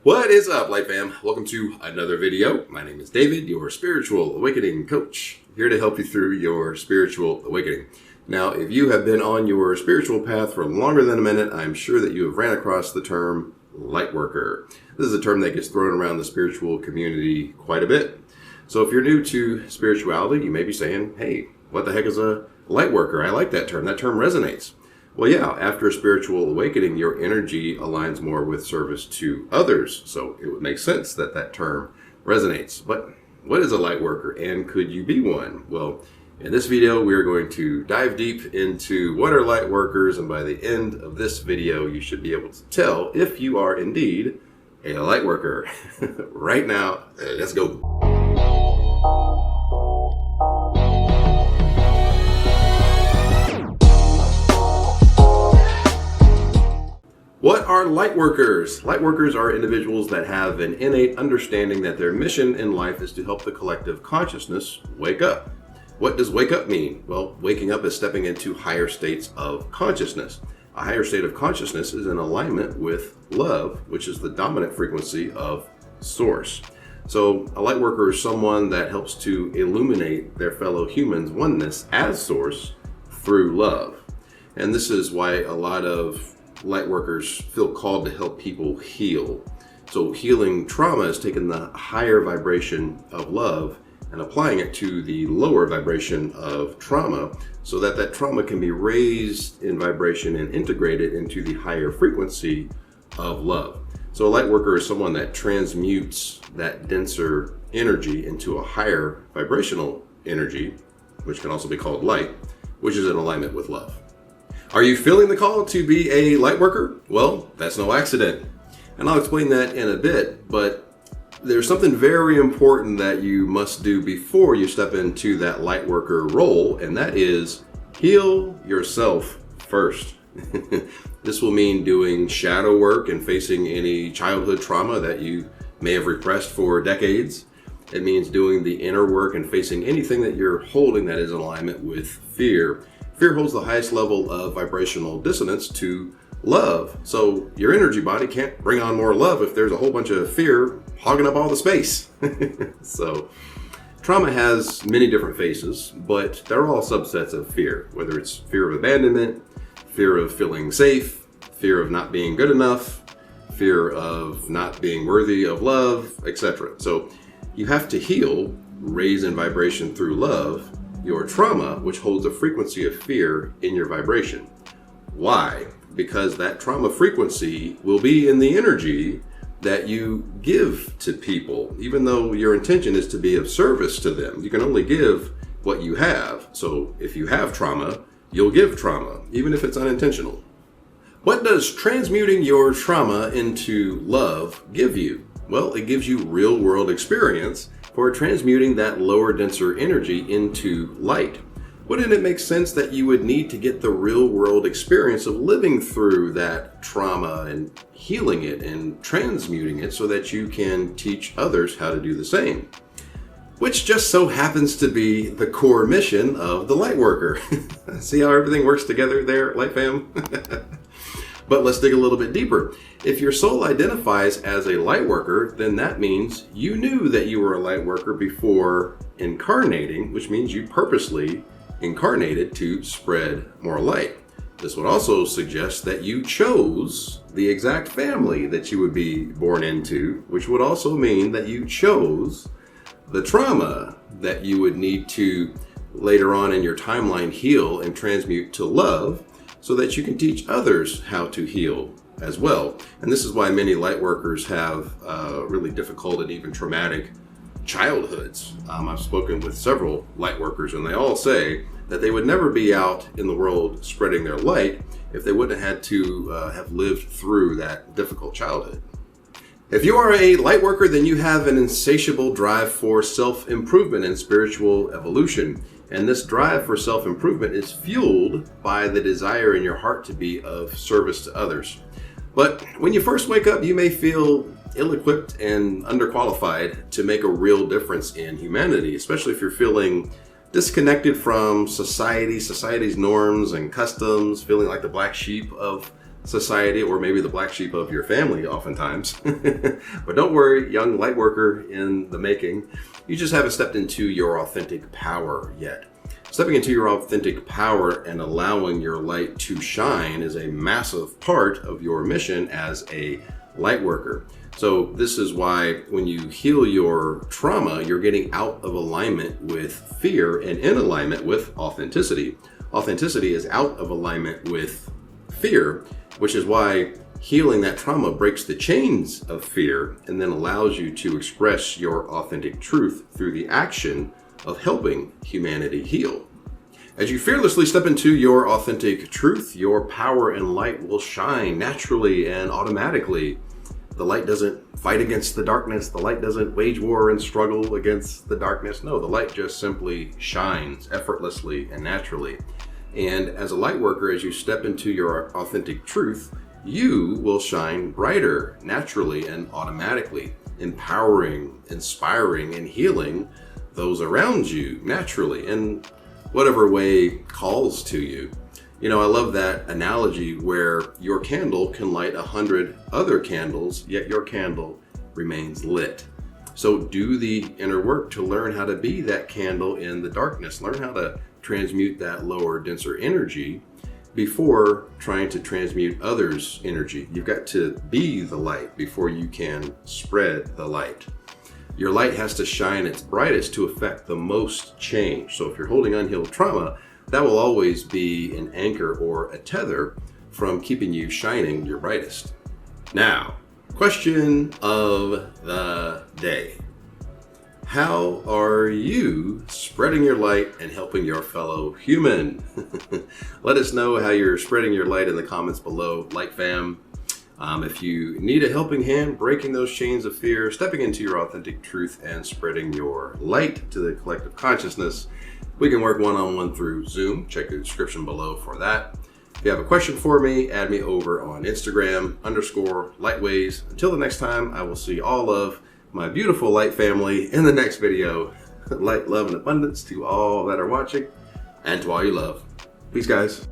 What is up, Light Fam? Welcome to another video. My name is David, your spiritual awakening coach, here to help you through your spiritual awakening. Now, if you have been on your spiritual path for longer than a minute, I'm sure that you have ran across the term light worker. This is a term that gets thrown around the spiritual community quite a bit. So if you're new to spirituality, you may be saying, hey, what the heck is a light worker? I like that term. That term resonates. Well, yeah, after a spiritual awakening, your energy aligns more with service to others. So it would make sense that that term resonates. But what is a light worker, and could you be one? Well, in this video, we are going to dive deep into what are light workers. And by the end of this video, you should be able to tell if you are indeed a light worker. Right now, let's go. What are light workers? Light workers are individuals that have an innate understanding that their mission in life is to help the collective consciousness wake up. What does wake up mean? Well, waking up is stepping into higher states of consciousness. A higher state of consciousness is in alignment with love, which is the dominant frequency of source. So a light worker is someone that helps to illuminate their fellow humans' oneness as source through love. And this is why a lot of light workers feel called to help people heal. So healing trauma is taking the higher vibration of love and applying it to the lower vibration of trauma so that that trauma can be raised in vibration and integrated into the higher frequency of love. So a light worker is someone that transmutes that denser energy into a higher vibrational energy, which can also be called light, which is in alignment with love. Are you feeling the call to be a light worker? Well, that's no accident. And I'll explain that in a bit, but there's something very important that you must do before you step into that light worker role, and that is heal yourself first. This will mean doing shadow work and facing any childhood trauma that you may have repressed for decades. It means doing the inner work and facing anything that you're holding that is in alignment with fear. Fear holds the highest level of vibrational dissonance to love. So your energy body can't bring on more love if there's a whole bunch of fear hogging up all the space. So trauma has many different faces, but they're all subsets of fear, whether it's fear of abandonment, fear of feeling safe, fear of not being good enough, fear of not being worthy of love, etc. So you have to heal, raise in vibration through love, your trauma, which holds a frequency of fear in your vibration. Why? Because that trauma frequency will be in the energy that you give to people, even though your intention is to be of service to them. You can only give what you have. So if you have trauma, you'll give trauma, even if it's unintentional. What does transmuting your trauma into love give you? Well, it gives you real world experience for transmuting that lower, denser energy into light. Wouldn't it make sense that you would need to get the real world experience of living through that trauma and healing it and transmuting it so that you can teach others how to do the same? Which just so happens to be the core mission of the light worker. See how everything works together there, Light Fam? But let's dig a little bit deeper. If your soul identifies as a light worker, then that means you knew that you were a light worker before incarnating, which means you purposely incarnated to spread more light. This would also suggest that you chose the exact family that you would be born into, which would also mean that you chose the trauma that you would need to later on in your timeline heal and transmute to love, so that you can teach others how to heal as well. And this is why many light workers have really difficult and even traumatic childhoods. I've spoken with several light workers, and they all say that they would never be out in the world spreading their light if they wouldn't have had to have lived through that difficult childhood. If you are a light worker, then you have an insatiable drive for self-improvement and spiritual evolution. And this drive for self-improvement is fueled by the desire in your heart to be of service to others. But when you first wake up, you may feel ill-equipped and underqualified to make a real difference in humanity, especially if you're feeling disconnected from society's norms and customs, feeling like the black sheep of society, or maybe the black sheep of your family oftentimes. But don't worry, young light worker in the making, you just haven't stepped into your authentic power yet. Stepping into your authentic power and allowing your light to shine is a massive part of your mission as a light worker. So this is why when you heal your trauma, you're getting out of alignment with fear and in alignment with authenticity. Authenticity is out of alignment with fear, which is why healing that trauma breaks the chains of fear and then allows you to express your authentic truth through the action of helping humanity heal. As you fearlessly step into your authentic truth, your power and light will shine naturally and automatically. The light doesn't fight against the darkness. The light doesn't wage war and struggle against the darkness. No, the light just simply shines effortlessly and naturally. And as a light worker, as you step into your authentic truth, you will shine brighter naturally and automatically, empowering, inspiring, and healing those around you naturally in whatever way calls to you. You know, I love that analogy where your candle can light 100 other candles, yet your candle remains lit. So do the inner work to learn how to be that candle in the darkness. Learn how to transmute that lower, denser energy before trying to transmute others' energy. You've got to be the light before you can spread the light. Your light has to shine its brightest to affect the most change. So if you're holding unhealed trauma, that will always be an anchor or a tether from keeping you shining your brightest. Now, question of the day. How are you spreading your light and helping your fellow human? Let us know how you're spreading your light in the comments below, Light Fam. If you need a helping hand breaking those chains of fear, stepping into your authentic truth and spreading your light to the collective consciousness, we can work one-on-one through Zoom. Check the description below for that. If you have a question for me, add me over on Instagram _Lightways. Until the next time, I will see all of my beautiful light family in the next video. Light, love, and abundance to all that are watching and to all you love. Peace, guys.